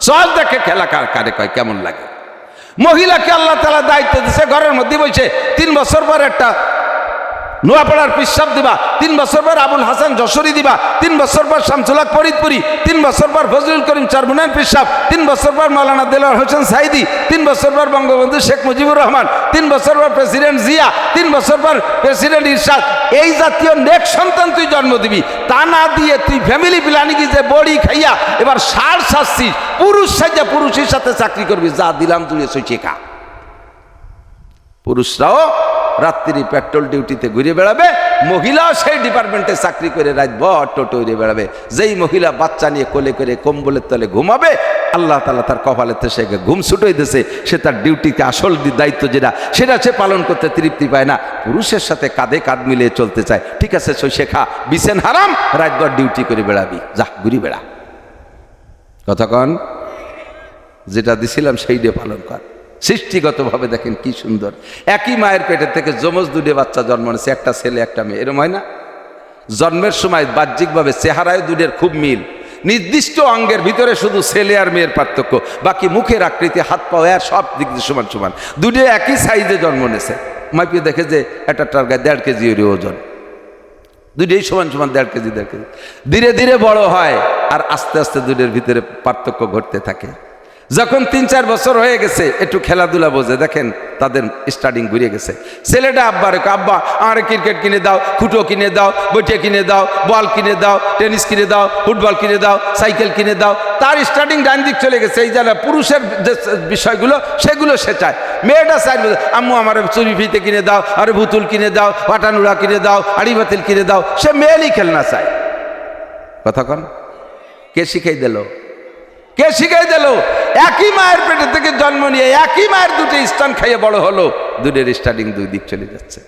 সহজ দেখে খেলা কারে কয় কেমন লাগে। মহিলাকে আল্লাহ তাআলা দায়িত্ব দিছে ঘরের মধ্যে বসে 3 বছর পর একটা নোয়াপাড়ার পিসাব দিবা, 3 বছর পর আবুল হাসান যশোরী দিবা, 3 বছর পর শামসুল হক ফরিদপুরি, 3 বছর পর ফজলুল করিম চরমুনান পিসাব, 3 বছর পর মাওলানা দেলোয়ার হোসেন সাইদি, 3 বছর পর বঙ্গবন্ধু শেখ মুজিবুর রহমান, 3 বছর পর প্রেসিডেন্ট জিয়া, 3 বছর পর প্রেসিডেন্ট ইরশাদ। এই জাতীয় নেক সন্তান তুই জন্ম দিবি, তা না দিয়ে তুই ফ্যামিলি প্ল্যানিং যে বড়ি খাইয়া এবার সার শাস্তিস, পুরুষ সাজা পুরুষের সাথে চাকরি করবি, যা দিলাম তুই এসে শেখা। পুরুষরাও রাত্রি পেট্রোল ডিউটিতে ঘুরে বেড়াবে, মহিলাও সেই ডিপার্টমেন্টে চাকরি করে রাত ভর টোটো উড়ে বেড়াবে। যেই মহিলা বাচ্চা নিয়ে কোলে করে কম্বলের তলে ঘুমাবে, আল্লাহ তাআলা তার কপালেতে সে ঘুম ছুটোই দিয়েছে, সে তার ডিউটিতে আসল দায়িত্ব যেটা সেটা সে পালন করতে তৃপ্তি পায় না, পুরুষের সাথে কাঁধে কাঁধ মিলিয়ে চলতে চায়। ঠিক আছে, সে শেখা, বিছেন হারাম, রাত ভর ডিউটি করে বেড়াবি, যা ঘুরি বেড়া। কতক্ষণ যেটা দিছিলাম সেই দিয়ে পালন কর। সৃষ্টিগতভাবে দেখেন কি সুন্দর, একই মায়ের পেটের থেকে যমজ দুটো বাচ্চা জন্ম নিয়েছে, একটা ছেলে একটা মেয়ে। এরকম হয় না? জন্মের সময় বাহ্যিকভাবে চেহারায় দুটোর খুব মিল, নির্দিষ্ট অঙ্গের ভিতরে শুধু ছেলে আর মেয়ের পার্থক্য, বাকি মুখের আকৃতি, হাত পা আর সব দিক দিয়ে সমান সমান, দুটো একই সাইজে জন্ম নিয়েছে। মাইপিয়ে দেখে যে একটা টার্গায় 1.5 কেজি ওজন, দুটোই সমান সমান 1.5 কেজি 1.5 কেজি। ধীরে ধীরে বড় হয় আর আস্তে আস্তে দুটোর ভিতরে পার্থক্য ঘটতে থাকে। যখন 3-4 বছর হয়ে গেছে, একটু খেলাধুলা বোঝে, দেখেন তাদের স্টার্টিং ঘুরে গেছে। ছেলেটা আব্বারে, আব্বা আমার ক্রিকেট কিনে দাও, ফুটো কিনে দাও, বইটে কিনে দাও, বল কিনে দাও, টেনিস কিনে দাও, ফুটবল কিনে দাও, সাইকেল কিনে দাও। তার স্টার্টিং ডান দিক চলে গেছে। এই যারা পুরুষের যে বিষয়গুলো সেগুলো সে চায়। মেয়েটা চায় আম্মু আমার চুরি ফিতে কিনে দাও, আরে বুতুল কিনে দাও, পাটানুড়া কিনে দাও, হাড়ি বাতিল কিনে দাও। সে মেয়েরই খেলনা চায়। কথা কন, কে শিখাই দিল? কে শিখাই দিল? একই মায়ের পেটে থেকে জন্ম নিয়ে একই মায়ের দুটো স্থান খাইয়ে বড় হলো, দুটোর স্টার্টিং দুই দিক চলে যাচ্ছে।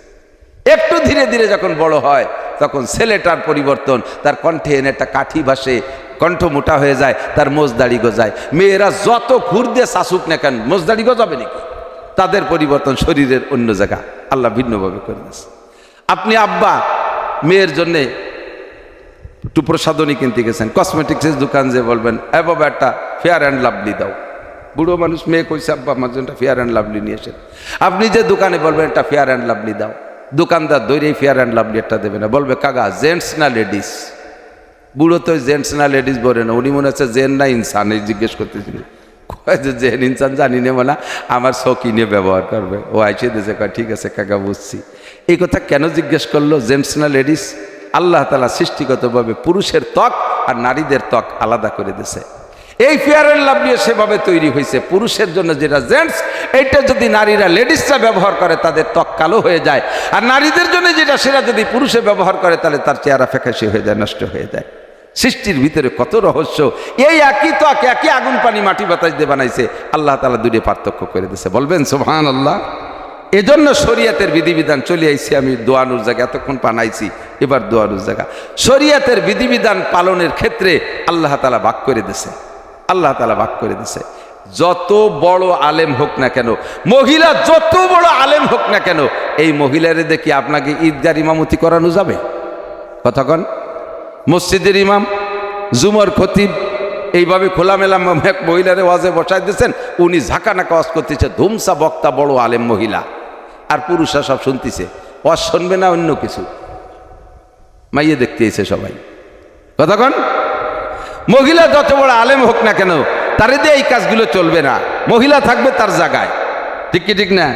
একটু ধীরে ধীরে যখন বড় হয়, তখন ছেলেটার পরিবর্তন, তার কণ্ঠে এনে একটা কাঠি ভাসে, কণ্ঠ মোটা হয়ে যায়, তার মোজদাড়ি গজায়। মেয়েরা যত ঘুর দিয়ে শাসুক না কেন, মোজদাড়ি গজাবে নাকি? তাদের পরিবর্তন শরীরের অন্য জায়গা আল্লাহ ভিন্নভাবে করে দিয়েছে। আপনি আব্বা মেয়ের জন্যে একটু প্রসাধনী কিনতে গেছেন, কসমেটিক্সের দোকান, যে বলবেন এ বাবা একটা ফেয়ার অ্যান্ড লাভলি দাও। বুড়ো মানুষ, মেয়ে কইছে আব্বা আমার জন্য ফেয়ার অ্যান্ড লাভলি নিয়ে এসেন। আপনি যে দোকানে বলবেন একটা ফেয়ার অ্যান্ড লাভলি দাও, দোকানদার দৈরেই ফেয়ার অ্যান্ড লাভলি একটা দেবে না, বলবে কাকা জেন্টস না লেডিস? বুড়ো তো জেন্টস না লেডিস বলে না, উনি মনে হচ্ছে জেন না ইনসান, এই জিজ্ঞেস করতেছিল। কয় যে জেন ইনসান জানি না, মানে আমার শৌকি নিয়ে ব্যবহার করবে। ও আইসে দিয়েছে, কয় ঠিক আছে কাকা বুঝছি। এই কথা কেন জিজ্ঞেস করলো জেন্টস না লেডিস? আল্লাহ তাআলা সৃষ্টিগতভাবে পুরুষের ত্বক আর নারীদের ত্বক আলাদা করে দিয়েছে। এই ফেয়ার অ্যান্ড লাভলি সেভাবে তৈরি হয়েছে, পুরুষের জন্য যেটা জেন্টস, এইটা যদি নারীরা লেডিসরা ব্যবহার করে তাদের ত্বক কালো হয়ে যায়, আর নারীদের জন্য যেটা সেটা যদি পুরুষে ব্যবহার করে তাহলে তার চেহারা ফ্যাকাশে হয়ে যায়, নষ্ট হয়ে যায়। সৃষ্টির ভিতরে কত রহস্য! এই একই ত্বক, একই আগুন পানি মাটি বাতাস দিয়ে বানাইছে, আল্লাহ তাআলা দুটো পার্থক্য করে দিয়েছে। বলবেন সুবহানাল্লাহ। এজন্য শরীয়তের বিধিবিধান চলে আইছি। আমি দোয়ানুর জায়গা এতক্ষণ পানাইছি, এবার দোয়ানুর জায়গা। শরীয়তের বিধিবিধান পালনের ক্ষেত্রে আল্লাহ তাআলা ভাগ করে দিয়েছে, আল্লাহ তাআলা ভাগ করে দিয়েছে। যত বড় আলেম হোক না কেন, মহিলা যত বড় আলেম হোক না কেন, এই মহিলারে দেখি আপনাকে ঈদগার ইমামতি করানো যাবে? কতক্ষণ মসজিদের ইমাম, জুমার খতিব, এইভাবে খোলামেলা এক মহিলারে ওয়াজে বসাই দিয়েছেন, উনি ঝাঁকানাকা ওয়াজ করতেছে, ধুমসা বক্তা, বড় আলেম মহিলা, আর পুরুষরা সব শুনতেছে। ওয়াজ শুনবে না অন্য কিছু, মাইয়ে দেখতে এসে সবাই। কতক্ষণ মহিলা যত বড় আলেম হোক না কেন, তারে দিয়ে এই কাজগুলো চলবে না। মহিলা থাকবে তার জায়গায়, ঠিক কি ঠিক না?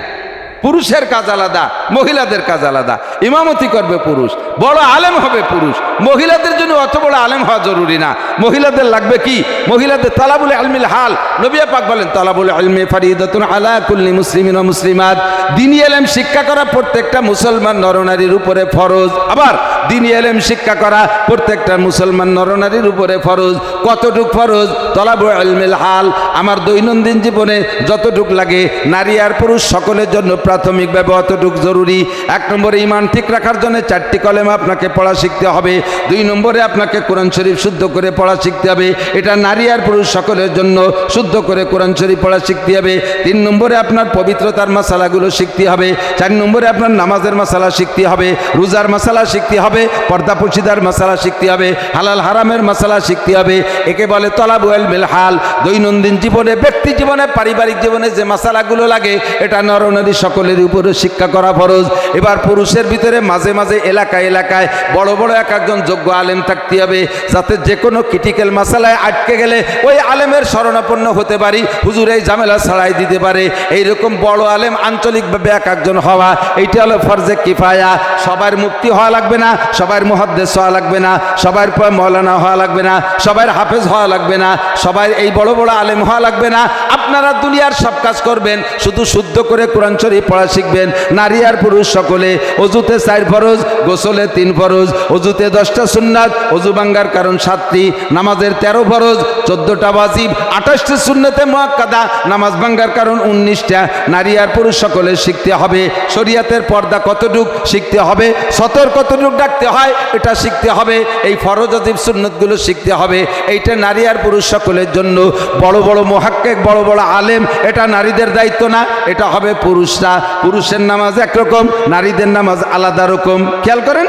পুরুষের কাজ আলাদা, মহিলাদের কাজ আলাদা। ইমামতি করবে পুরুষ, বড় আলেম হবে পুরুষ। মহিলাদের জন্য অত বড় আলেম হওয়া জরুরি না। মহিলাদের লাগবে কি? মহিলাদের তালাবুল ইলমিল হাল। নবী পাক বলেন তালাবুল ইলমি ফারিদাতুন আলা কুল্লি মুসলিমিন ওয়া মুসলিমাত। দ্বীনি ইলম শিক্ষা করা প্রত্যেকটা মুসলমান নরনারীর উপরে ফরজ। আবার দ্বীনি ইলম শিক্ষা করা প্রত্যেকটা মুসলমান নরনারীর উপরে ফরজ। কতটুক ফরজ? তালাবুল ইলমিল হাল। আমার দৈনন্দিন জীবনে যতটুক লাগে, নারী আর পুরুষ সকলের জন্য প্রাথমিকভাবে অতটুক জরুরি। 1 নম্বরে ঈমান ঠিক রাখার জন্য 4টি কলেমা আপনাকে পড়া শিখতে হবে। 2 নম্বরে আপনাকে কোরআন শরীফ শুদ্ধ করে পড়া শিখতে হবে, এটা নারী আর পুরুষ সকলের জন্য। শুদ্ধ করে কোরআন শরীফ পড়া শিখতে হবে। 3 নম্বরে আপনার পবিত্রতার মাসালাগুলো শিখতে হবে। 4 নম্বরে আপনার নামাজের মাসালা শিখতে হবে, রোজার মাসালা শিখতে হবে, পর্দা পর্শিদার মাসালা শিখতে হবে, হালাল হারামের মাসালা শিখতে হবে। একে বলে তলাবুল ইলমিল হাল। দৈনন্দিন জীবনে, ব্যক্তি জীবনে, পারিবারিক জীবনে যে মাসালাগুলো লাগে এটা নরনারী সকলের উপরে শিক্ষা করা ফরজ। এবার পুরুষের ভিতরে মাঝে মাঝে এলাকায় এলাকায় বড় বড় এক একজন যোগ্য আলেম থাকতে হবে, যাতে যে কোনো ক্রিটিক্যাল মাসালায় আটকে গেলে ওই আলেমের শরণাপন্ন হতে পারি, হুজুর এই ঝামেলা ছাড়াই দিতে পারে। এইরকম বড় আলেম আঞ্চলিকভাবে এক একজন হওয়া, এইটা হলো ফরজে কিফায়া। সবার মুফতি হওয়া লাগবে না, সবার মুহাদ্দিস হওয়া লাগবে না, সবার মৌলানা হওয়া লাগবে না, সবার হাফেজ হওয়া লাগবে না, সবাই এই বড় বড় আলেম হওয়া লাগবে না। আপনারা দুনিয়ার সব কাজ করবেন, শুধু শুদ্ধ করে কোরআন শরীফ পড়া শিখবেন। নারী আর পুরুষ সকলে অজুতে 4 ফরজ, গোসলে 3 ফরজ, অজুতে 10টা সুন্নাত, অজু ভাঙ্গার কারণ 7টি, নামাজের 13 ফরজ, 14টা ওয়াজিব, 28টি সুন্নতে মুআক্কাদা, নামাজ ভাঙ্গার কারণ 19টা। নারী আর পুরুষ সকলে শিখতে হবে। শরীয়তের পর্দা কতটুক শিখতে হবে, সতর কতটুক ডাকতে হয় এটা শিখতে হবে। এই ফরজ ওয়াজিব সুন্নতগুলো শিখতে হবে। এইটা নারী আর পুরুষ সকলের জন্য। বড় বড় মুহাক্কিক, বড় বড় আলেম, এটা নারীদের দায়িত্ব না, এটা হবে পুরুষরা। পুরুষের নামাজ একরকম, নারীদের নামাজ আলাদা রকম। খেয়াল করেন,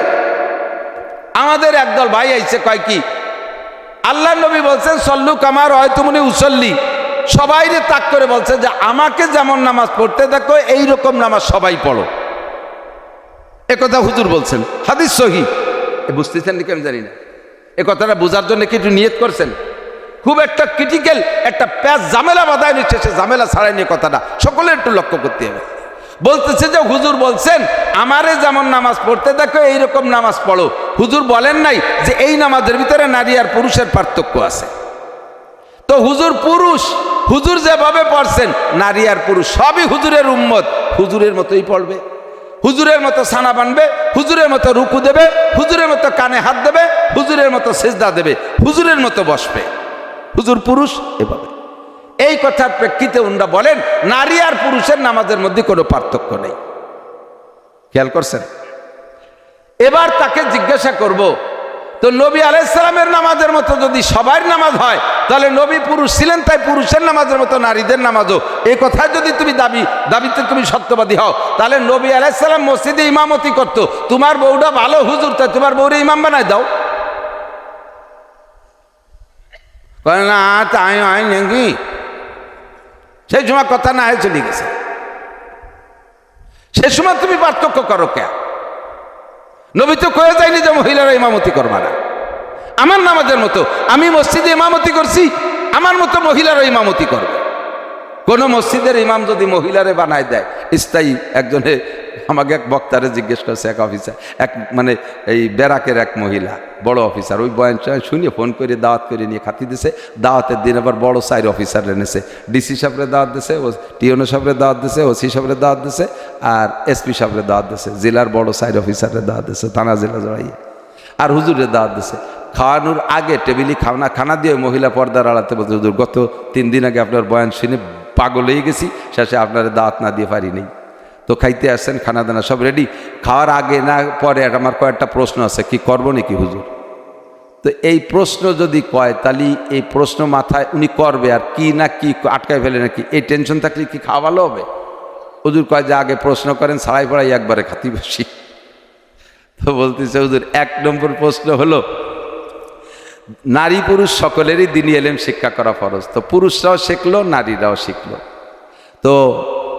আমাদের একদল ভাই আইছে, কয় কি আল্লাহ নবী বলছেন সল্লু কামার রাআইতুমুনি উসাল্লি। সবাই তাক করে বলছে যে আমাকে যেমন নামাজ পড়তে দেখো এইরকম নামাজ সবাই পড়ো। একথা হুজুর বলছেন, হাদিস সহিহ। বুঝতেছেন নাকি আমি জানি না। এ কথাটা বোঝার জন্য কি একটু নিয়ত করছেন? খুব একটা ক্রিটিক্যাল একটা প্যাচ ঝামেলা বাধায় নিচ্ছে, সে ঝামেলা ছাড়াই নিয়ে কথাটা সকলে একটু লক্ষ্য করতে হবে। বলতেছে যে হুজুর বলছেন আমারে যেমন নামাজ পড়তে দেখো এইরকম নামাজ পড়ো। হুজুর বলেন নাই যে এই নামাজের ভিতরে নারী আর পুরুষের পার্থক্য আছে। তো হুজুর পুরুষ, হুজুর যেভাবে পড়ছেন নারী আর পুরুষ সবই হুজুরের উম্মত, হুজুরের মতোই পড়বে, হুজুরের মতো সানা বানবে, হুজুরের মতো রুকু দেবে, হুজুরের মতো কানে হাত দেবে, হুজুরের মতো সেজদা দেবে, হুজুরের মতো বসবে। হুজুর পুরুষ এভাবে। এই কথার প্রেক্ষিতে উনারা বলেন নারী আর পুরুষের নামাজের মধ্যে কোনো পার্থক্য নেই। খেয়াল করছেন? এবার তাকে জিজ্ঞাসা করব, তো নবী আলাইহিস সালামের নামাজের মতো যদি সবার নামাজ হয়, তাহলে নবী পুরুষ ছিলেন, তাই পুরুষের নামাজের মতো নারীদের নামাজও। এই কথায় যদি তুমি দাবিতে তুমি সত্যবাদী হও, তাহলে নবী আলাইহিস সালাম মসজিদে ইমামতি করতো, তোমার বউটা ভালো হুজুর, তাই তোমার বউরে ইমাম বানায় দাও। না তাই হয় নাকি? সেই সময় কথা না হয়ে চলে গেছে। সে সময় তুমি পার্থক্য করো কে? নবী তো কয়ে যায়নি যে মহিলারা ইমামতি করবা না। আমার নামাজের মতো আমি মসজিদে ইমামতি করছি, আমার মতো মহিলারা ইমামতি করবে। কোন মসজিদের ইমাম যদি মহিলারে বানায় দেয়, স্থায়ী একজনে আমাকে এক বক্তারে জিজ্ঞেস করছে, এক অফিসার, এক মানে এই ব্যারাকের এক মহিলা বড় অফিসার, ওই বয়ান শুনে ফোন করে দাওয়াত করে নিয়ে খাতি দিছে। দাওয়াতের দিন আবার বড় 4 অফিসার এনেছে, ডিসি সাহেবের দাওয়াত দিছে, টিওনো সাহেবের দাওয়াত দিছে, ওসি সাহেবের দাওয়াত দিছে, আর এসপি সাহেবের দাওয়াত দিছে, জেলার বড় 4 অফিসারের দাওয়াত দিছে, থানা জেলা জড়াইয়ে, আর হুজুরের দাওয়াত দিছে। খাওয়ানোর আগে টেবিলে খানা দিয়ে মহিলা পর্দার আড়াতে বলছে, হুজুর গত 3 দিন আগে আপনার বয়ান শুনে পাগল হয়ে গেছি, শেষে আপনার দাওয়াত না দিয়ে পারি নেই। তো খাইতে আসছেন, খানা দানা সব রেডি, খাওয়ার আগে না পরে আমার কয়েকটা প্রশ্ন আছে, কি করবো নাকি হুজুর? তো এই প্রশ্ন যদি কয়, তাহলে এই প্রশ্ন মাথায় উনি করবে, আর কি না কি আটকায় ফেলে নাকি, এই টেনশন থাকলে কি খাওয়া ভালো হবে? হুজুর কয় যে আগে প্রশ্ন করেন, ছাড়াই পড়াই একবারে খাতি বসি। তো বলতেছে হুজুর 1 নম্বর প্রশ্ন হলো, নারী পুরুষ সকলেরই দ্বীনি ইলম শিক্ষা করা ফরজ। তো পুরুষরাও শিখলো, নারীরাও শিখলো। তো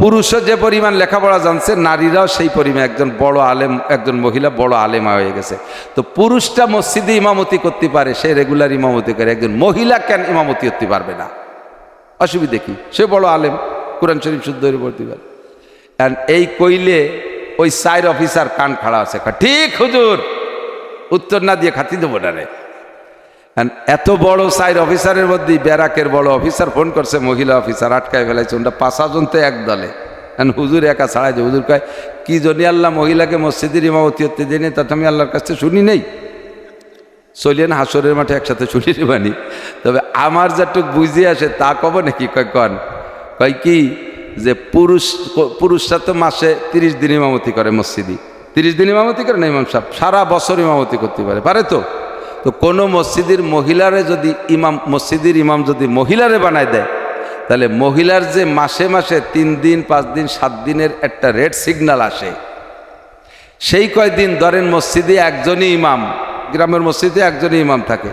পুরুষও যে পরিমাণ লেখাপড়া জানছে, নারীরাও সেই পরিমাণ একজন বড় আলেম, একজন মহিলা বড় আলেমা হয়ে গেছে। তো পুরুষটা মসজিদে ইমামতি করতে পারে, সে রেগুলার ইমামতি করে, একজন মহিলা কেন ইমামতি করতে পারবে না? অসুবিধা কি? সে বড় আলেম, কোরআন শরীফ শুদ্ধ করে পড়তে পারে। এই কইলে ওই 4 অফিসার কান খাড়া আছে, ঠিক হুজুর, উত্তর না দিয়ে খাতি দেবো না রে। এত বড় 4 অফিসারের মধ্যে ব্যারাকের বড় অফিসার ফোন করছে, মহিলা অফিসার আটকায় ফেলাইছে, ওটা 5 জন তো এক দলে। হুজুর একা ছাড়াই যে, হুজুর কয় কি জন্য আল্লাহ মহিলাকে মসজিদের ইমামতি হতে দেয়নি, তা আমি আল্লাহর কাছে শুনি নেই। চলিয়েন হাসরের মাঠে একসাথে শুনি বানি, তবে আমার যেটুক বুঝে আসে তা কব নাকি? কয় কি যে পুরুষরা তো মাসে 30 দিন ইমামতি করে মসজিদে, 30 দিন ইমামতি করে না ইমাম সাহেব, সারা বছর ইমামতি করতে পারে তো। তো কোনো মসজিদের মহিলারে যদি মসজিদের ইমাম যদি মহিলারে বানায় দেয়, তাহলে মহিলার যে মাসে মাসে 3 দিন 5 দিন 7 দিনের একটা রেড সিগন্যাল আসে, সেই কয়দিন ধরেন মসজিদে একজনই ইমাম, গ্রামের মসজিদে একজনই ইমাম থাকে,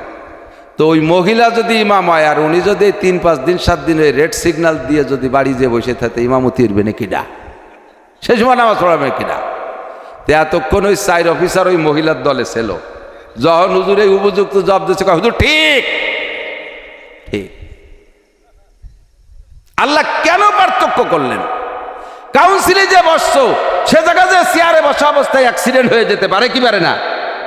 তো ওই মহিলা যদি ইমাম হয় আর উনি যদি 3 5 দিন 7 দিন ওই রেড সিগন্যাল দিয়ে যদি বাড়ি যেয়ে বসে থাকে, ইমামতি উঠবে নাকি না? সেই সময় নামাজ পড়াবে কিনা? তো এতক্ষণ ওই 4 অফিসার ওই মহিলার দলে ছিল, যখন হুজুর এই উপযুক্ত জবাব দিচ্ছে, হুজুর ঠিক ঠিক। আল্লাহ কেন পার্থক্য করলেন? কাউন্সিলে যে বসছো সে জায়গায় যে চেয়ারে বসা অবস্থায় অ্যাক্সিডেন্ট হয়ে যেতে পারে কি পারে না?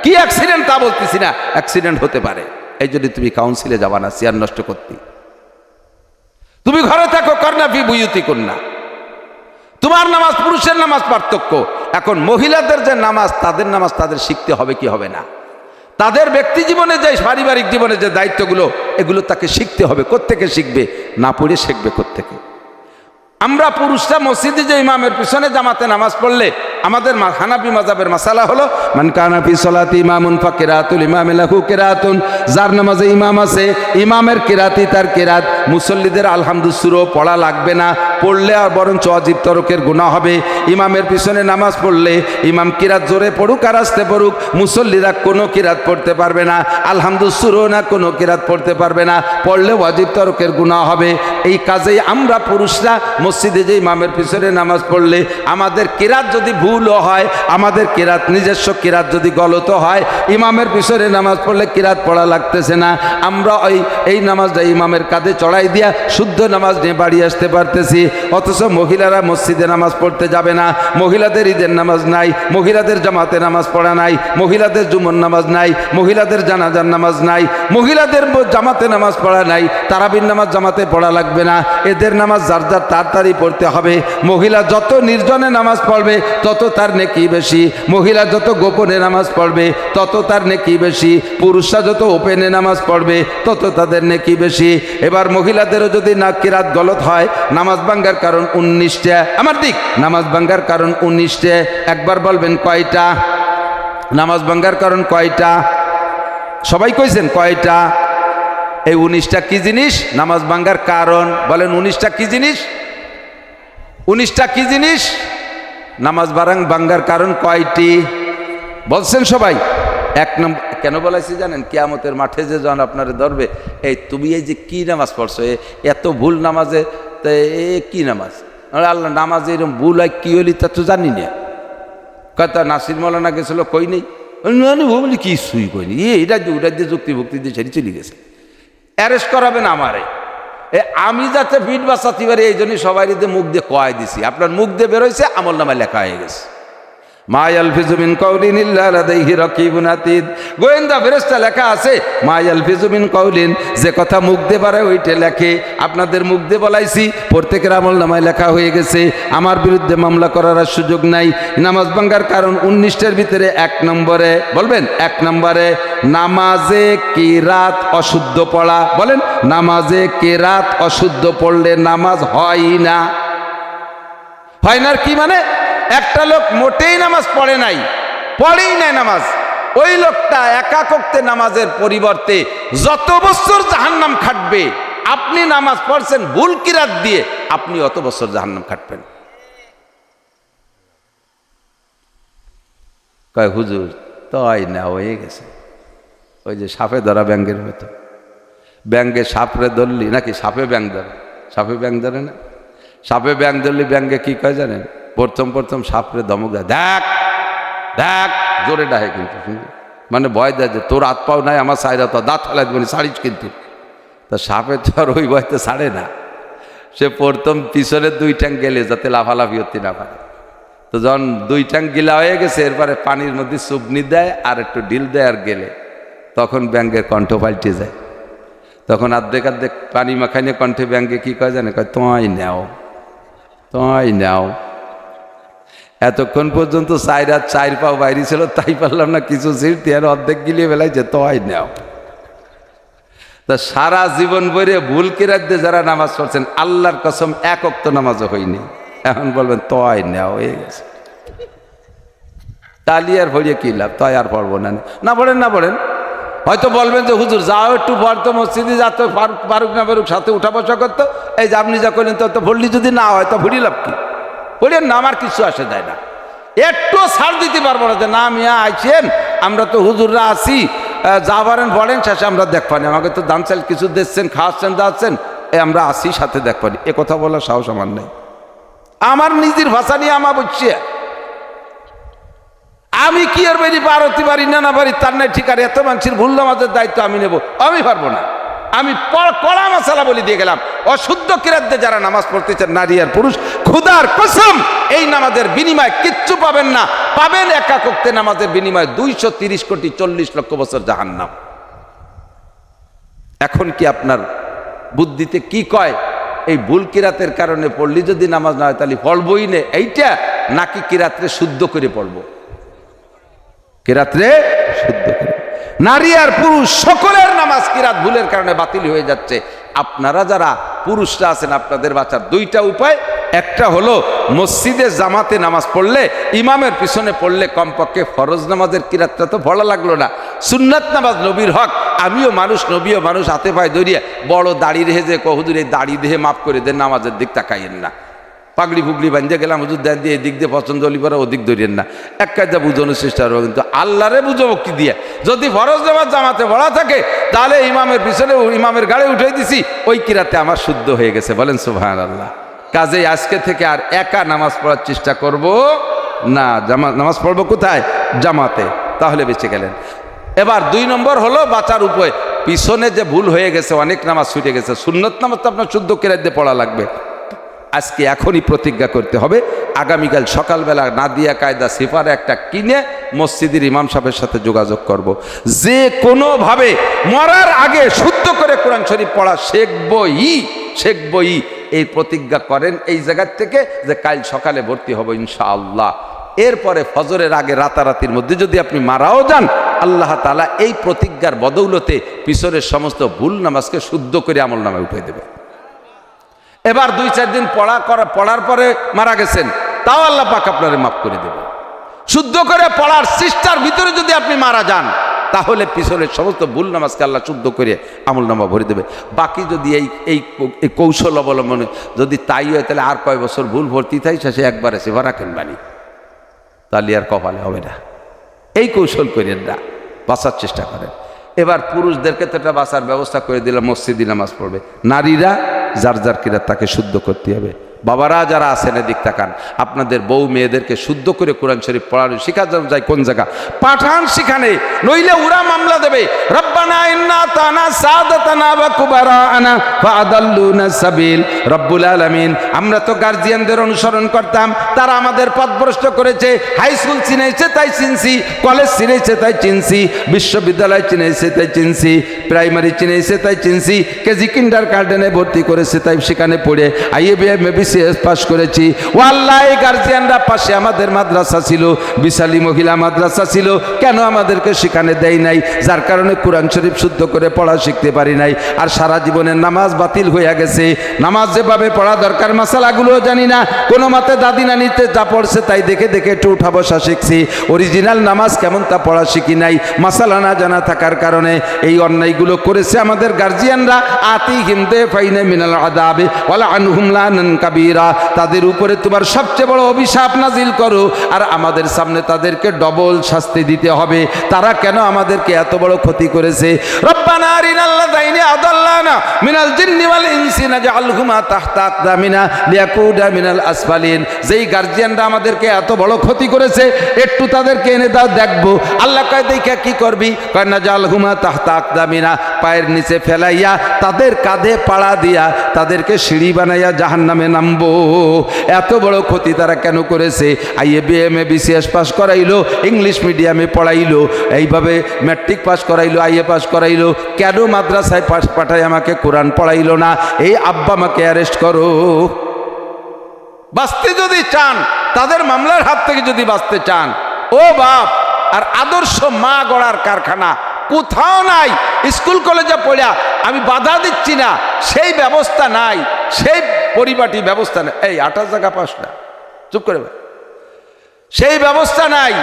কি অ্যাক্সিডেন্ট তা বলতেছি না, অ্যাক্সিডেন্ট হতে পারে। এই জন্য তুমি কাউন্সিলে যাবা না চেয়ার নষ্ট করতে। তুমি ঘরে থাকো, করনা ফি বুয়ুতি কন্যা। তোমার নামাজ পুরুষের নামাজ পার্থক্য। এখন মহিলাদের যে নামাজ, তাদের নামাজ তাদের শিখতে হবে কি হবে না? তাদের ব্যক্তি জীবনে যে পারিবারিক জীবনে যে দায়িত্বগুলো, এগুলো তাকে শিখতে হবে। কোত্থেকে শিখবে? না পড়ে শিখবে কোত্থেকে? আমরা পুরুষরা মসজিদে যে ইমামের পিছনে জামাতে নামাজ পড়লে আমাদের হানাফি মাযহাবের মাসালা হলো মান কানা ফি সালাতি ইমামুন ফাকিরাতুল ইমামি লাহু কিরাতুন, যার নামাজে ইমাম আছে ইমামের কিরাতি তার কিরাত। মুসল্লিদের আলহামদু সূরা পড়া লাগবে না, পড়লে আর বরঞ্চ ওয়াজিব তরকের গুনাহ হবে। ইমামের পিছনে নামাজ পড়লে ইমাম কিরাত জোরে পড়ুক আর আস্তে পড়ুক, মুসল্লিরা কোনো কিরাত পড়তে পারবে না, আলহামদু সূরা না কোনো কিরাত পড়তে পারবে না, পড়লে ওয়াজিব তরকের গুনাহ হবে। এই কাজেই আমরা পুরুষরা মসজিদে যে ইমামের পিছনে নামাজ পড়লে আমাদের কিরাত যদি ভুলও হয়, আমাদের কিরাত নিজস্ব কিরাত যদি গলত হয়, ইমামের পিছনে নামাজ পড়লে কিরাত পড়া লাগতেছে না, আমরা এই নামাজটা ইমামের কাঁধে চড়াই দিয়া শুদ্ধ নামাজ নিয়ে বাড়ি আসতে পারতেছি। অথচ মহিলারা মসজিদে নামাজ পড়তে যাবে না, মহিলাদের ঈদের নামাজ নাই, মহিলাদের জামাতে নামাজ পড়া নাই, মহিলাদের জুমর নামাজ নাই, মহিলাদের জানাজার নামাজ নাই, মহিলাদের জামাতে নামাজ পড়া নাই, তারাবির নামাজ জামাতে পড়া লাগবে না, এদের নামাজ যার যার তাড়াতাড়ি পড়তে হবে। মহিলা যত নির্জনে নামাজ পড়বে তত তার নেকি বেশি, মহিলা যত গোপনে নামাজ পড়বে তত তার নেকি বেশি, পুরুষরা যত ওপেনে নামাজ পড়বে তত তাদের নেকি বেশি। এবার মহিলাদেরও যদি না কিরাত গলত হয়, নামাজ ভাঙ্গার কারণ 19টা, আমার দিক নামাজ ভাঙ্গার কারণ 19টা। একবার বলবেন কয়টা? নামাজ ভাঙ্গার কারণ কয়টা? সবাই কইছেন কয়টা? এই 19টা কি জিনিস? নামাজ ভাঙ্গার কারণ বলেন 19টা কি জিনিস? 19টা কি জিনিস? নামাজ ভাঙ্গার কারণ কয়টি বলছেন সবাই? 1 নম্বর কেন বলাইছি জানেন? কিয়ামতের মাঠে যে যখন আপনারে ধরবে, এই তুমি এই যে কি নামাজ পড়ছো, এত ভুল নামাজে, তো কি নামাজ? আল্লাহ নামাজে এরকম ভুল হয় কি হলি তা তো জানি না। কথা নাসির মৌলানা গেছিল, কই নেই বলি কিছুই কইনি, এটা দিয়ে যুক্তি ভক্তি দিয়ে সেটি চলে গেছে। অ্যারেস্ট করাবেন আমারে, আমি যাতে পিঠ বাঁচাতে পারি এই জন্যই সবাই মুখ দিয়ে কয় দিছি। আপনার মুখ দিয়ে বেরোইছে, আমল নামায় লেখা হয়ে গেছে। মা ইয়ালফিজু মিন কাউলিন ইল্লা লাদাইহি রাকিবুন আতীদ, গোয়েন্দা ফেরেশতা লেখা আছে। মা ইয়ালফিজু মিন কাউলিন, যে কথা মুখ দিয়ে পারে ওইটা লেখে। আপনাদের মুখ দিয়ে বলাইছি, প্রত্যেকের আমল নামায় লেখা হয়ে গেছে। আমার বিরুদ্ধে মামলা করার আর সুযোগ নাই। নামাজ ভাঙ্গার কারণ 19টার ভিতরে 1 নম্বরে বলবেন, 1 নম্বরে নামাজে কিরাত অশুদ্ধ পড়া। বলেন, নামাজে কিরাত অশুদ্ধ পড়লে নামাজ হয় না। হয় না কি মানে? একটা লোক মোটেই নামাজ পড়েই নাই নামাজ, ওই লোকটা একাকোক্তে নামাজের পরিবর্তে যত বছর জাহান্নাম খাটবে, আপনি নামাজ পড়ছেন ভুল কিরাত দিয়ে, আপনি অত বছর জাহান্নাম খাটবেন। কয় হুজুর তাই না, হয়ে গেছে। ওই যে সাপে ধরা ব্যাঙ্গের মতো, ব্যাঙ্গে সাপরে ধরলি নাকি সাপে ব্যাং ধরে? সাপে ব্যাং ধরে না? সাপে ব্যাং ধরলি ব্যাঙ্গে কি কয় জানেন? প্রথম সাপরে ধমক দেয়, দেখ দেখ, জোরে ডাহে কিন্তু, মানে ভয় দেয় যে তোর হাত পাও নাই, আমার সাইরা তো দাঁত ফেলাই দেবেন ছাড়িস কিন্তু। তা সাপে তো আর ওই ভয়তে ছাড়ে না, সে প্রথম পিছনের 2 ঠ্যাং গেলে যাতে লাফালাফি হতে না পারে। তো যখন 2 ঠ্যাং গিলা হয়ে গেছে, এরপরে পানির মধ্যে চুবনি দেয় আর একটু ঢিল দেয় আর গেলে, তখন ব্যাঙ্গের কণ্ঠ পাল্টে যায়। তখন আর্ধেক পানি মাখাইনে কণ্ঠে ব্যাঙ্গে কি কয় জানে? কয় তোমায় নেও, তোমায় নেও। এতক্ষণ পর্যন্ত 4 হাত 4 পাও বাইরে ছিল, তাই পারলাম না কিছু ছিঁড়তে, আর অর্ধেক গিলিয়ে বেলাইছে, তোমায় নেও। তা সারা জীবন ভরে ভুল কিরাত দিয়ে যারা নামাজ পড়ছেন, আল্লাহর কসম 1 ওয়াক্ত নামাজও হয়নি, এখন বলবেন তোমায় নেও, হয়ে গেছে। তালি আর ভরিয়ে কি লাভ? তাই আর পড়বো না, না পড়েন না পড়েন। হয়তো বলবেন যে হুজুর যাও একটু পর তো মসজিদে যাতো, পারুক না পারুক সাথে উঠা বসা করতো, এই যে আপনি যা করলেন তো ভরলি যদি না হয় তো ভরি লাভ কি? বললেন না আমার কিছু আসে যায় না, একটু ছাড় দিতে পারবো না যে না মিয়া আইছেন, আমরা তো হুজুররা আছি, যা পারেন বলেন, শেষে আমরা দেখবানি, আমাকে তো দান চাল কিছু দিচ্ছেন, খাওয়াচ্ছেন দাচ্ছেন, আমরা আসি সাথে দেখবানি, এ কথা বলার সাহস আমার নেই। আমার নিজের ভাষা নিয়ে আমার বুঝছে, আমি কি আর বেরি পার হতে পারি না না পারি তার নাই ঠিক, আর এত মানুষের ভুল নামাজের দায়িত্ব আমি নেব? আমি পারবো না। আমি কড়া মশালা বলে দিয়ে গেলাম, অশুদ্ধ কিরাতে যারা নামাজ পড়তেছেন নারী আর পুরুষ, খুদার কসম এই নামাজের বিনিময় কিচ্ছু পাবেন না। পাবেন একা করতে নামাজের বিনিময় 230 কোটি 40 লক্ষ বছর জাহান্নাম। এখন কি আপনার বুদ্ধিতে কি কয় এই ভুল কিরাতের কারণে পড়লি যদি নামাজ না হয় তাহলে পড়বই নে এইটা, নাকি কিরাত্রে শুদ্ধ করে পড়বো? কিরাত্রে শুদ্ধ করে। নারী আর পুরুষ সকলের নামাজ কিরাত ভুলের কারণে বাতিল হয়ে যাচ্ছে। আপনারা যারা পুরুষরা আছেন আপনাদের বাঁচার দুইটা উপায়, একটা হলো মসজিদে জামাতে নামাজ পড়লে, ইমামের পিছনে পড়লে কমপক্ষে ফরজ নামাজের কিরাতটা তো পড়া লাগলো না, সুন্নাত নামাজ নবীর হক, আমিও মানুষ নবীও মানুষ, হাতে পায়ে দড়িয়ে বড় দাড়ি রেখে যে হুজুর এই দাড়ি দেহে মাফ করে দেন, নামাজের দিক তাকাইয়েন না, পাগড়ি ফুগড়ি বাঁধতে গেলাম হুজুর দেন দিয়ে এদিক দিয়ে পছন্দ হলি পরে ওদিক ধরিয়েন না, এক কাজটা বুঝানোর চেষ্টা করবো, কিন্তু আল্লাহরে বুঝবো কি দিয়ে? যদি ফরজ নামাজ জামাতে পড়া থাকে তাহলে ইমামের পিছনে ইমামের গাড়ি উঠে দিছি, ওই কিরাতে আমার শুদ্ধ হয়ে গেছে, বলেন সুবহানাল্লাহ। কাজেই আজকে থেকে আর একা নামাজ পড়ার চেষ্টা করব না, নামাজ পড়বো কোথায়? জামাতে, তাহলে বেঁচে গেলেন। এবার 2 নম্বর হলো বাঁচার উপায়, পিছনে যে ভুল হয়ে গেছে, অনেক নামাজ ছুটে গেছে, সুন্নত নামাজ তো আপনার শুদ্ধ কিরাত দিয়ে পড়া লাগবে। আজকে এখনই প্রতিজ্ঞা করতে হবে, আগামীকাল সকালবেলা নাদিয়া কায়দা সিফারে একটা কিনে মসজিদের ইমাম সাহেবের সাথে যোগাযোগ করব, যে কোনোভাবে মরার আগে শুদ্ধ করে কোরআন শরীফ পড়া শেখবই। এই প্রতিজ্ঞা করেন এই জায়গার থেকে যে কাল সকালে ভর্তি হব ইনশাআল্লাহ। এরপরে ফজরের আগে রাতারাতির মধ্যে যদি আপনি মারাও যান, আল্লাহ তাআলা এই প্রতিজ্ঞার বদৌলতে পিছনের সমস্ত ভুল নামাজকে শুদ্ধ করে আমল নামায় উঠে দেবে। এবার 2-4 দিন পড়ার পরে মারা গেছেন, তাও আল্লাহ পাক আপনারে মাফ করে দেবে। শুদ্ধ করে পড়ার চেষ্টার ভিতরে যদি আপনি মারা যান, তাহলে পিছনের সমস্ত ভুল নামাজকে আল্লাহ শুদ্ধ করে আমল নামা ভরে দেবে। বাকি যদি এই কৌশল অবলম্বনে যদি তাই হয়, তাহলে আর কয় বছর ভুল ভর্তি থাই, শেষে একবারে সেবা রাখেন বাণী, তাহলে আর কপালে হবে না। এই কৌশল করেন না, বাঁচার চেষ্টা করেন। এবার পুরুষদেরকে তো একটা বাঁচার ব্যবস্থা করে দিলাম, মসজিদে নামাজ পড়বে। নারীরা যার যার কিরাত তাকে শুদ্ধ করতে হবে। বাবারা যারা আছেন এদিক তাকান, আপনাদের বউ মেয়েদেরকে শুদ্ধ করে কোরআন শরীফ পড়ানো শিখা যায় কোন জায়গা? পাঠান সেখানে, নইলে ওরা মামলা দেবে। রব্বানা ইন্না তানা সাদাতানা ওয়া কুবারানা ফাআদাল্লুনা সাবিল। রব্বুল আলামিন, আমরা তো গার্জিয়ানদের অনুসরণ করতাম, তারা আমাদের পথভ্রষ্ট করেছে। হাই স্কুল চিনেছে তাই চিনছি, কলেজ চিনেছে তাই চিনছি, বিশ্ববিদ্যালয় চিনেছে তাই চিনছি, প্রাইমারি চিনেছে তাই চিনছি, কেজি কিন্ডার গার্ডেনে ভর্তি করেছে তাই সেখানে পড়ে আইএবিএম বিসিএস পাস করেছি। ও আল্লাহ, এই গার্জিয়ানরা পাশে আমাদের মাদ্রাসা ছিল, বিশালী মহিলা মাদ্রাসা ছিল, কেন আমাদেরকে সেখানে দেয় নাই? যার কারণে কোরআন শরীফ শুদ্ধ করে পড়া শিখতে পারি নাই, আর সারা জীবনের নামাজ বাতিল হয়ে গেছে। নামাজ যেভাবে পড়া দরকার মাসালাগুলোও জানি না, কোনো মতে দাদি নানিতে যা পড়ছে তাই দেখে দেখে একটু উঠা বসা শিখছি, অরিজিনাল নামাজ কেমন তা পড়া শিখি নাই। মাসালা না জানা থাকার কারণে এই অন্যায়গুলো করেছে আমাদের গার্জিয়ানরা। আতিহিম দাফাইনা মিনাল আযাব ওয়ালা আনহুম লানান কাবীরা, তাদের উপরে তোমার সবচেয়ে বড় অভিশাপ নাজিল করো, আর আমাদের সামনে তাদেরকে ডবল শাস্তি দিতে হবে। তারা কেন আমাদেরকে এত বড় ক্ষতি করেছে? রব্বানা আরিনাল্লাযাইনি আদাল্লানা মিনাল জিন্নি ওয়াল ইনসি নাজআলহুমা তাহতা আকদামিনা লিয়াকুদা মিনাল আসফালিন। যেই গার্জিয়ানরা আমাদেরকে এত বড় ক্ষতি করেছে, একটু তাদেরকে এনে দাও দেখবো। আল্লাহ কয় দেখা কি করবি? কয় নাজআলহুমা তাহতা আকদামিনা, পায়ের নিচে ফেলাইয়া তাদের কাঁধে পাড়া দিয়া তাদেরকে সিঁড়ি বানাইয়া জাহান্নামে নামবো। এত বড় ক্ষতি তারা কেন করেছে? আইএবিএমে বিসিএস পাস করাইলো, ইংলিশ মিডিয়ামে পড়াইলো, এইভাবে ম্যাট্রিক পাস করাইলো, আইএ পাস করাইলো, কেন মাদ্রাসায় পাঠায় আমাকে কোরআন পড়াইলো না? এই আব্বা আমাকে অ্যারেস্ট করো। বাঁচতে যদি চান, তাদের মামলার হাত থেকে যদি বাঁচতে চান, ও বাপ, আর আদর্শ মা গড়ার কারখানা কোথাও নাই। স্কুল কলেজে পড়া আমি বাধা দিচ্ছি না, সেই ব্যবস্থা নাই, সেই পরিপাটি ব্যবস্থা নেই। এই 28 জায়গা পাস না, চুপ করে ভাই, সেই ব্যবস্থা নাই।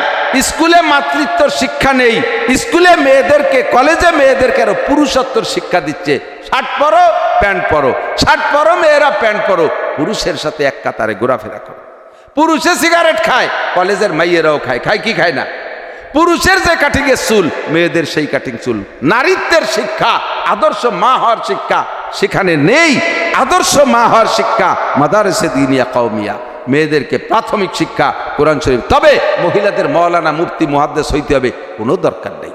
স্কুলে মাতৃত্বর শিক্ষা নেই, স্কুলে মেয়েদেরকে, কলেজে মেয়েদেরকে আরো পুরুষত্বর শিক্ষা দিচ্ছে। শার্ট পরো, প্যান্ট পরো, শার্ট পরো, মেয়েরা প্যান্ট পরো, পুরুষের সাথে এক কাতারে ঘোরাফেরা করো। পুরুষে সিগারেট খায়, কলেজের মাইয়েরাও খায়, খায় কি খায় না? পুরুষের যে কাটিং এর চুল, মেয়েদের সেই কাটিং চুল। নারীত্বের শিক্ষা, আদর্শ মা হওয়ার শিক্ষা সেখানে নেই। আদর্শ মা হওয়ার শিক্ষা মাদারেসে দিনিয়া কওমিয়া, মেয়েদেরকে প্রাথমিক শিক্ষা কোরআন শরীফ। তবে মহিলাদের মাওলানা, মুফতি, মুহাদ্দিস হইতে হবে কোনো দরকার নাই,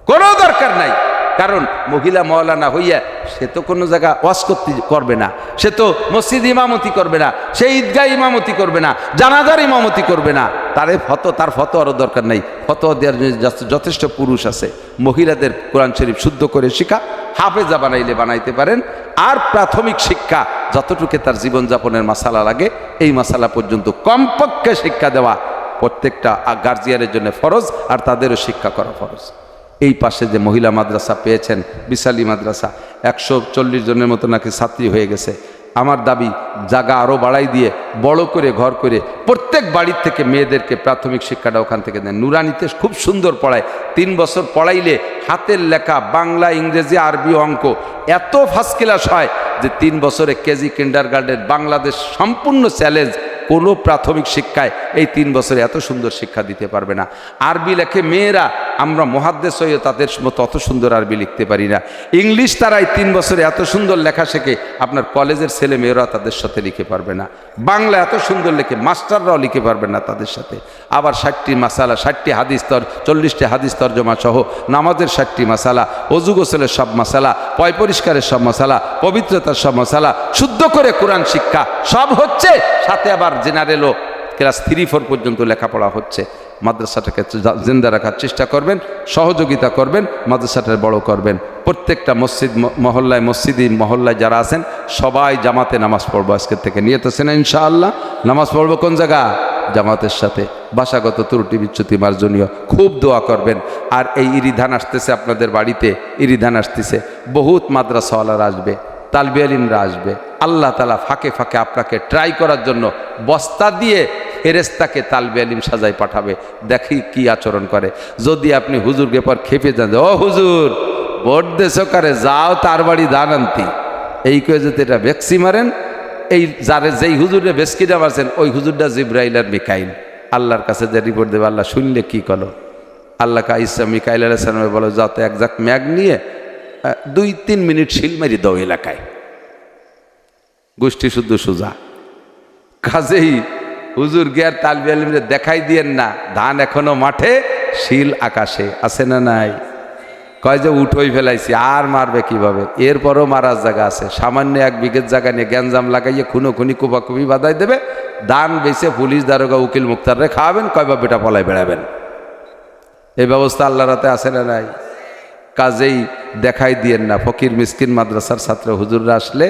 কোনো দরকার নাই। কারণ মহিলা মাওলানা হইয়া সে তো কোনো জায়গা ওয়াজ করবে না, সে তো মসজিদ ইমামতি করবে না, সে ঈদগাহ ইমামতি করবে না, জানাজার ইমামতি করবে না। তার ফতোয়ারও দরকার নাই, ফতোয়া দেওয়ার জন্য যথেষ্ট পুরুষ আছে। মহিলাদের কোরআন শরীফ শুদ্ধ করে শিক্ষা, হাফেজা বানাইলে বানাইতে পারেন। আর প্রাথমিক শিক্ষা যতটুকু তার জীবনযাপনের মাসালা লাগে, এই মাসালা পর্যন্ত কমপক্ষে শিক্ষা দেওয়া প্রত্যেকটা গার্জিয়ানের জন্য ফরজ, আর তাদেরও শিক্ষা করা ফরজ। এই পাশে যে মহিলা মাদ্রাসা পেয়েছেন, বিশালী মাদ্রাসা, 140 জনের মতো নাকি ছাত্রী হয়ে গেছে। আমার দাবি জায়গা আরও বাড়াই দিয়ে বড় করে ঘর করে প্রত্যেক বাড়ির থেকে মেয়েদেরকে প্রাথমিক শিক্ষাটা ওখান থেকে দেন। নুরানিতে খুব সুন্দর পড়ায়, 3 বছর পড়াইলে হাতের লেখা বাংলা, ইংরেজি, আরবি, অঙ্ক এত ফার্স্ট ক্লাস হয় যে 3 বছরে কেজি, কিন্ডারগার্টেন, বাংলাদেশ সম্পূর্ণ চ্যালেঞ্জ। কোনো প্রাথমিক শিক্ষায় এই 3 বছরে এত সুন্দর শিক্ষা দিতে পারবে না। আরবি লেখে মেয়েরা, আমরা মুহাদ্দিস হয়ে তাদের মতো অত সুন্দর আরবি লিখতে পারি না। ইংলিশ তারা এই 3 বছরে এত সুন্দর লেখা শেখে, আপনার কলেজের ছেলে মেয়েরা তাদের সাথে লিখে পারবে না। বাংলা এত সুন্দর লেখে, মাস্টাররাও লিখে পারবে না তাদের সাথে। আবার 60টি মাসালা, 60টি হাদিস, 40টি হাদিস তর্জমা সহ, নামাজের 60টি মাসালা, অজু গোসলের সব মাসালা, পয় পরিষ্কারের সব মাসালা, পবিত্রতার সব মাসালা, শুদ্ধ করে কোরআন শিক্ষা সব হচ্ছে। সাথে আবার জেনারেলও ক্লাস 3-4 পর্যন্ত লেখাপড়া হচ্ছে। মাদ্রাসাটাকে জিন্দা রাখার চেষ্টা করবেন, সহযোগিতা করবেন, মাদ্রাসাটা বড় করবেন। প্রত্যেকটা মসজিদ মহল্লায়, মসজিদি মহল্লায় যারা আছেন সবাই জামাতে নামাজ পড়বো আজকের থেকে, নিয়ত আছে না ইনশাআল্লাহ? নামাজ পড়বো কোন জায়গা? জামাতের সাথে। ভাষাগত ত্রুটি বিচ্যুতি মার্জনীয়, খুব দোয়া করবেন। আর এই ইরিধান আসতেছে আপনাদের বাড়িতে, ইরিধান আসতেছে, বহুত মাদ্রাসাওয়ালারা আসবে, তালবে আলিমরা আসবে। আল্লাহ তাআলা ফাঁকে ফাঁকে আপনাকে ট্রাই করার জন্য বস্তা দিয়ে ফেরেশতাকে তালবে আলিম সাজায় পাঠাবে, দেখি কি আচরণ করে। যদি আপনি হুজুরকে পর খেপে যান, ও হুজুর ভোট দেছো কারে, যাও তার বাড়ি দান আনতি, এই কয়ে যদি এটা বেক্সি মারেন, এই যেই হুজুরে বেস্কিটা মারছেন ওই হুজুরটা জিব্রাইল আর মিকাইল, আল্লাহর কাছে যে রিপোর্ট দেবে, আল্লাহ শুনলে কি করো? আল্লাহ কাইসা মিকাইল আলাইহিস সালাম বলো, যাতে এক জাক ম্যাগ নিয়ে 2-3 মিনিট শিল মারি দাও এলাকায়, গোষ্ঠী শুদ্ধ সোজা। কাজেই হুজুর গিয়ার তালবে আলিমরে দেখাই দিয়েন না, ধান এখনো মাঠে, শিল আকাশে, আছে না নাই? কয় যে উঠোই ফেলাইছি, আর মারবে কিভাবে? এরপরও মারার জায়গা আছে। সামান্য 1 বিঘের জায়গা নিয়ে গ্যাঞ্জাম লাগাইয়ে খুনোখুনি কুপাকুপি বাধাই দেবে, দান বেছে পুলিশ, দারোগা, উকিল, মুক্তাররে খাওয়াবেন, কয়বা বেটা পলায় বেড়াবেন। এই ব্যবস্থা আল্লাহর হাতে আছে না নাই? কাজেই দেখাই দিয়েন না। ফকির মিসকিন মাদ্রাসার ছাত্র হুজুররা আসলে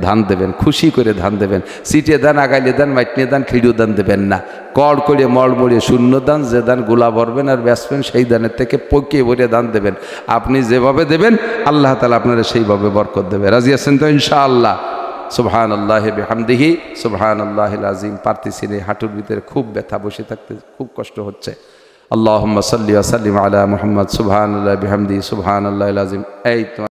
ধান দেবেন, খুশি করে ধান দেবেন। সিটে দান, আগাইলে দান, মাইটনে দান, খিড়িও দান দেবেন না। কড় করে মল মরিয়ে শূন্য দান, যে দান গোলা ভরবেন আর বেসবেন, সেই দানের থেকে পকিয়ে ভরে দান দেবেন। আপনি যেভাবে দেবেন আল্লাহ তাআলা আপনারা সেইভাবে বরকত দেবে। রাজি আছেন তো ইনশাআল্লাহ? সুবহানাল্লাহি বিহামদিহি সুবহানাল্লাহিল আযীম। পারতেছি না, হাঁটুর ভিতরে খুব ব্যথা, বসে থাকতে খুব কষ্ট হচ্ছে। আল্লাহুম্মা সাল্লি ওয়া সাল্লিম আলা মুহাম্মদ। সুবহানাল্লাহি বিহামদিহি সুবহানাল্লাহিল আযীম। এই তো